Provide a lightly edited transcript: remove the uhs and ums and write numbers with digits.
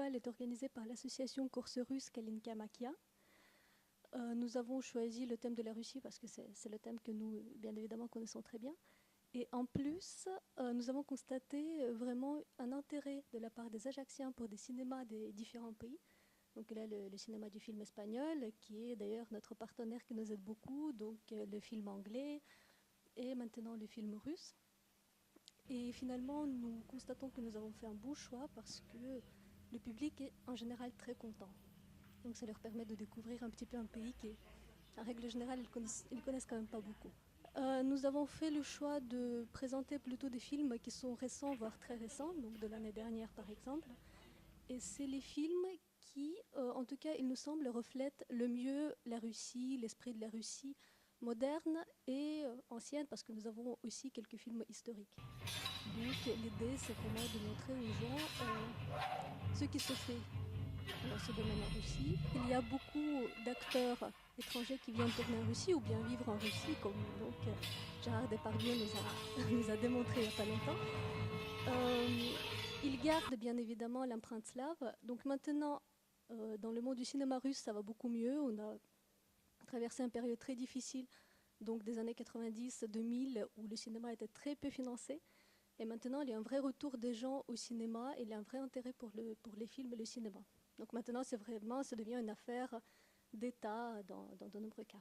festival est organisé par l'association Course russe Kalinka Makia. Nous avons choisi le thème de la Russie parce que c'est le thème que nous, bien évidemment, connaissons très bien. Et en plus, nous avons constaté vraiment un intérêt de la part des Ajacciens pour des cinémas des différents pays. Donc là, le cinéma du film espagnol, qui est d'ailleurs notre partenaire qui nous aide beaucoup, donc le film anglais et maintenant le film russe. Et finalement, nous constatons que nous avons fait un bon choix parce que le public est en général très content. Donc ça leur permet de découvrir un petit peu un pays qui, en règle générale, ils connaissent quand même pas beaucoup. Nous avons fait le choix de présenter plutôt des films qui sont récents, voire très récents, donc de l'année dernière par exemple. Et c'est les films qui, en tout cas, il nous semble, reflètent le mieux la Russie, l'esprit de la Russie moderne et ancienne, parce que nous avons aussi quelques films historiques. Donc l'idée, c'est vraiment de montrer aux gens ce qui se fait dans ce domaine en Russie. Il y a beaucoup d'acteurs étrangers qui viennent tourner en Russie ou bien vivre en Russie, comme donc Gérard Depardieu nous a démontré il n'y a pas longtemps. Il garde bien évidemment l'empreinte slave. Donc maintenant, dans le monde du cinéma russe, ça va beaucoup mieux. On a traversé une période très difficile, donc des années 90-2000, où le cinéma était très peu financé. Et maintenant, il y a un vrai retour des gens au cinéma et il y a un vrai intérêt pour les films et le cinéma. Donc maintenant, ça devient une affaire d'État dans de nombreux cas.